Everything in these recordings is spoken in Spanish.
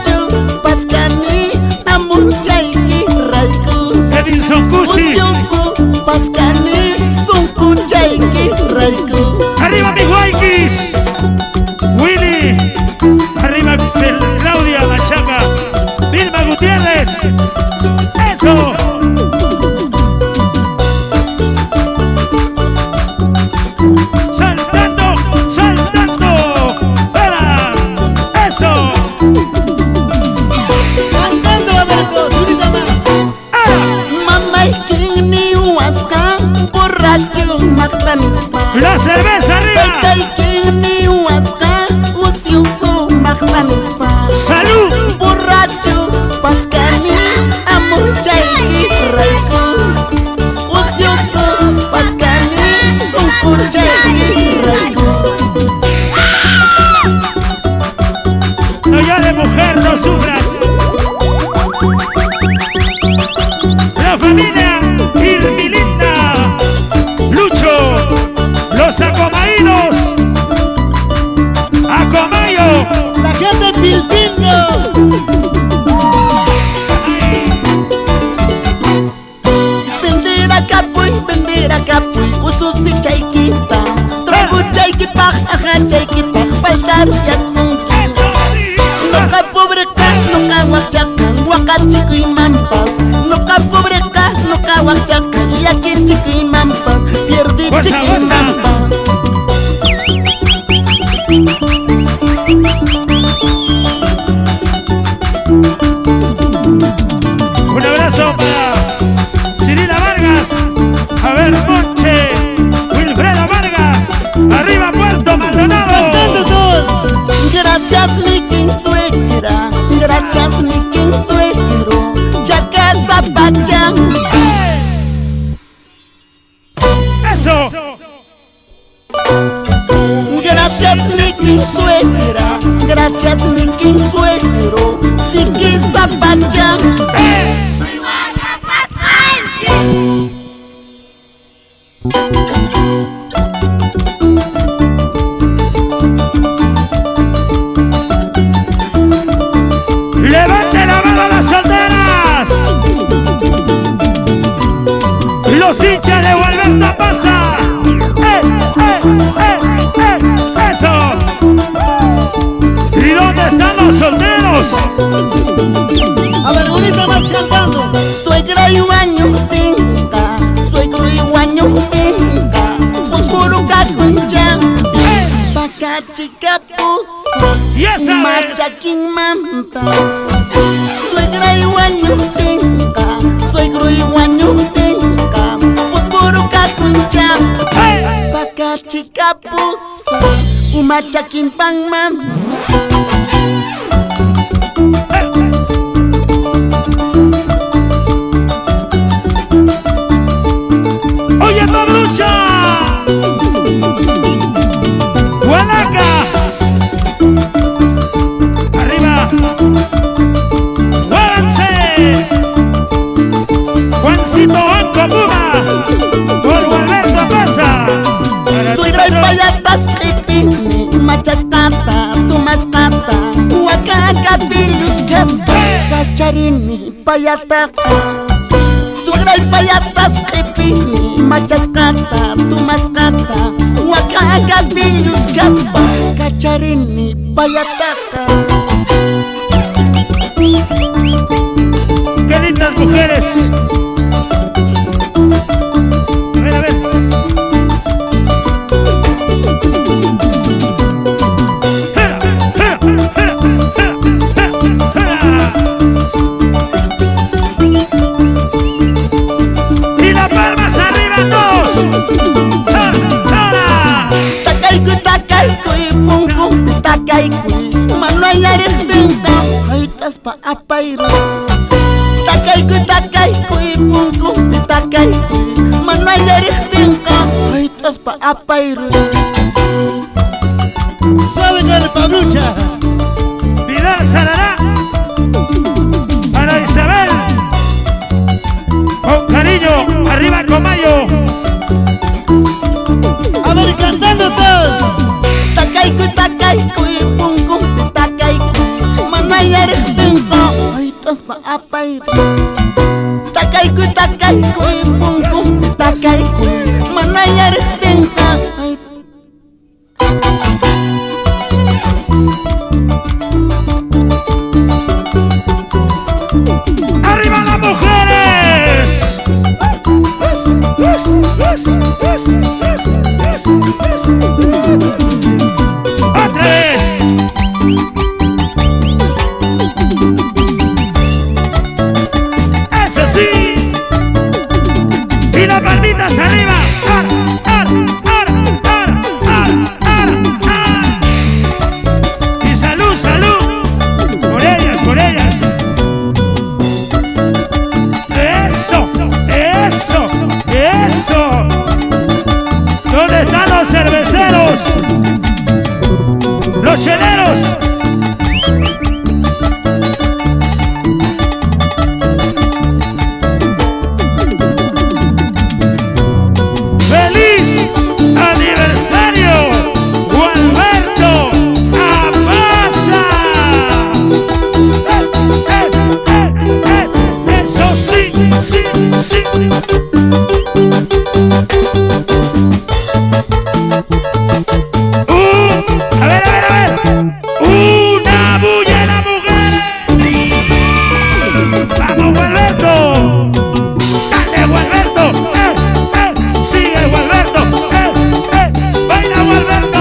borracho, Pascani, Amunchaiki, Raiku. Edinson Cusi. Usioso, Pascani, Sunkuchaiki, Raiku. Arriba mis Guayquis. Willy. Arriba Claudia Machaca. Vilma Gutiérrez. Eso. Saltando, saltando. ¡Para! Eso. Cantando a ver todos, unita más. Mamá y quien ni huasca, borracho, Magdanispa. La cerveza arriba. Baita y quien ni huasca, usioso, Magdanispa. Salud. Borracho, Pascani, Amunchaiki, Raiku. Usioso, Pascani, Sunkuchaiki, Raiku. No llores, mujer, no sufras. La familia Irmilinda, Lucho, los acomaídos, Acomayo. La gente Pilpindo. Bendera capuy, ususi chaikita. Trabu chaiki pach, aja chaiki pach, faltar ya son. Eso sí. Noka pobreka, noka wachakan, wakachiku y mampas. Noka pobreka, noka wachakan, yaki chiku y mampas. Pierde chiku y mampas. Un abrazo para Cirila Vargas, Abel Monche, Wilfredo Vargas, arriba Puerto Maldonado. Cantando todos. Gracias mi king suegra, gracias mi king suegro, ya casa pachán. Eso. Gracias mi king suegra, gracias mi king suegro, si quisa pachán. Levante la mano a las solteras. Los hinchas de Gualberto pasa. Eso. ¿Y dónde están los solteros? A ver, unita más cantando. Suegra y guaño tinta, suegro y guaño tinta, fosforo caconcha, paca chica pusa, Ya sabes. machaquín manta. Suegra y guaño tinta, suegro y guaño tinta, fosforo caconcha, paca chica pusa, machaquín pan man. Oye, Pablucha. Guanaca. Arriba. Muévanse. Juancito Banco Puma. Por Gualberto pasa. Suegra y payatas crepini, machascata, tu mascata, huacaca, pillos, cacharini, payataca. Suegra y payatas crepini, machascata, tu mascata, huacaca, pillos, cacharini, payataca. Qué lindas mujeres. A ver, a ver. Y las palmas arriba todos. Takaiku y pum pum, takaiku, manuel aristinta, haitas pa apairu. Takaiku y pum pum, takaiku, manuel aristinta, haitas pa apairu. Suave con el Pablucha. Vidal Sarará. Para Isabel. Con cariño. Arriba Comayo. A ver, cantando todos. Takaiku y pum pum, takaiku, manuel aristinta. todos pa apai. Takaiku punku takaiku manayar tenga. ¡Arriba las mujeres! ¡Otra vez! ¡Eso sí! ¡Y las palmitas arriba! ¡Ar! ¡Y salud, salud! ¡Por ellas, por ellas! ¡Eso! ¡Eso! ¡Eso! ¿Dónde están los cerveceros? ¡Los cheleros! ¡Feliz aniversario, Gualberto Amasa! ¡Eso sí, sí, sí! A ver. ¡Una bulla la mujer! ¡Vamos, Gualberto! ¡Dale, Gualberto! ¡Sigue, Gualberto! ¡Baila, Gualberto!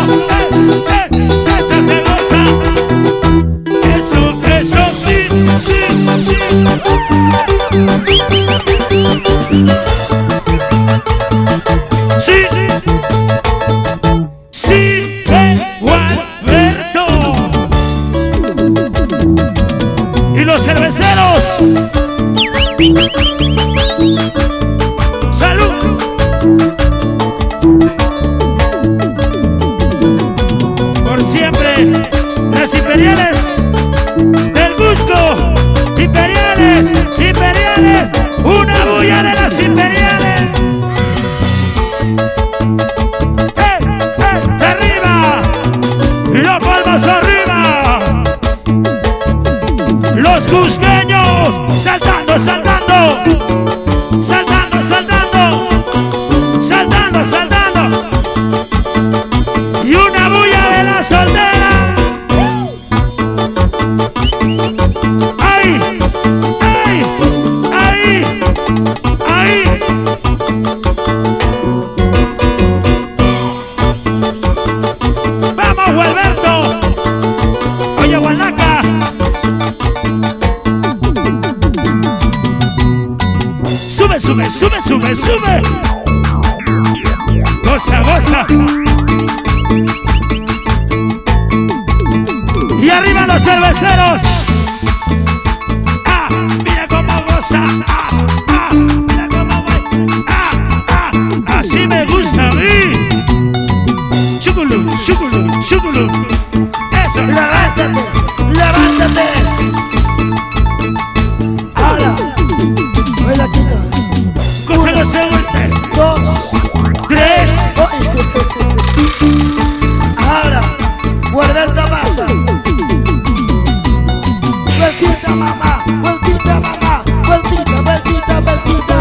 ¡Esta se goza! ¡Eso sí, sí, sí! ¡Sí! ¡Sí, Gualberto! ¡Y los cerveceros! ¡Salud! Por siempre, las imperiales del Busco. ¡Imperiales! ¡Imperiales! ¡Una bulla de las imperiales! ¡Arriba! ¡Los palmas arriba! ¡Los cusqueños! ¡Saltando, saltando! ¡Saltando, saltando! ¡Saltando, saltando! ¡Y una bulla de la soltera! ¡Ahí! ¡Ahí! ¡Ahí! ¡Ahí! ¡Vamos, Gualberto! ¡Oye, Guanaca! ¡Sube, sube, sube, sube, sube! ¡Goza, goza! ¡Y arriba los cerveceros! ¡Ah! ¡Mira cómo goza! ¡Ah! ¡Ah! ¡Mira cómo goza! ¡Ah! ¡Ah! ¡Así me gusta a mí! ¡Chuculú, chuculú, chuculú! ¡Eso! Levántate, levántate. Ahora, baila chica. ¡Goza, goza, goza! 2, 3. Ahora, Gualberto Amasa. Vueltita, mamá, vueltita, mamá, vueltita, vueltita, vueltita,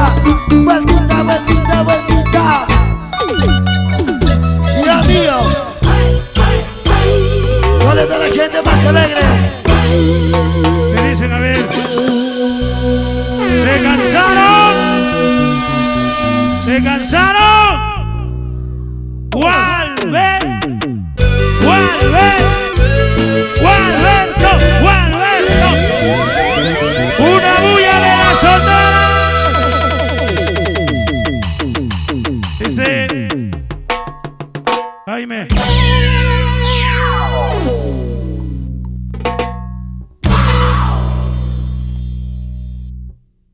vueltita, vueltita, vueltita. Dios mío, ¿cuál es de la gente más alegre? ¿Qué dicen? A ver. ¿Se cansaron? ¿Se cansaron? ¡Gualberto! ¡Gualberto! ¡Gualberto! ¡Una bulla de la soltera! Jaime.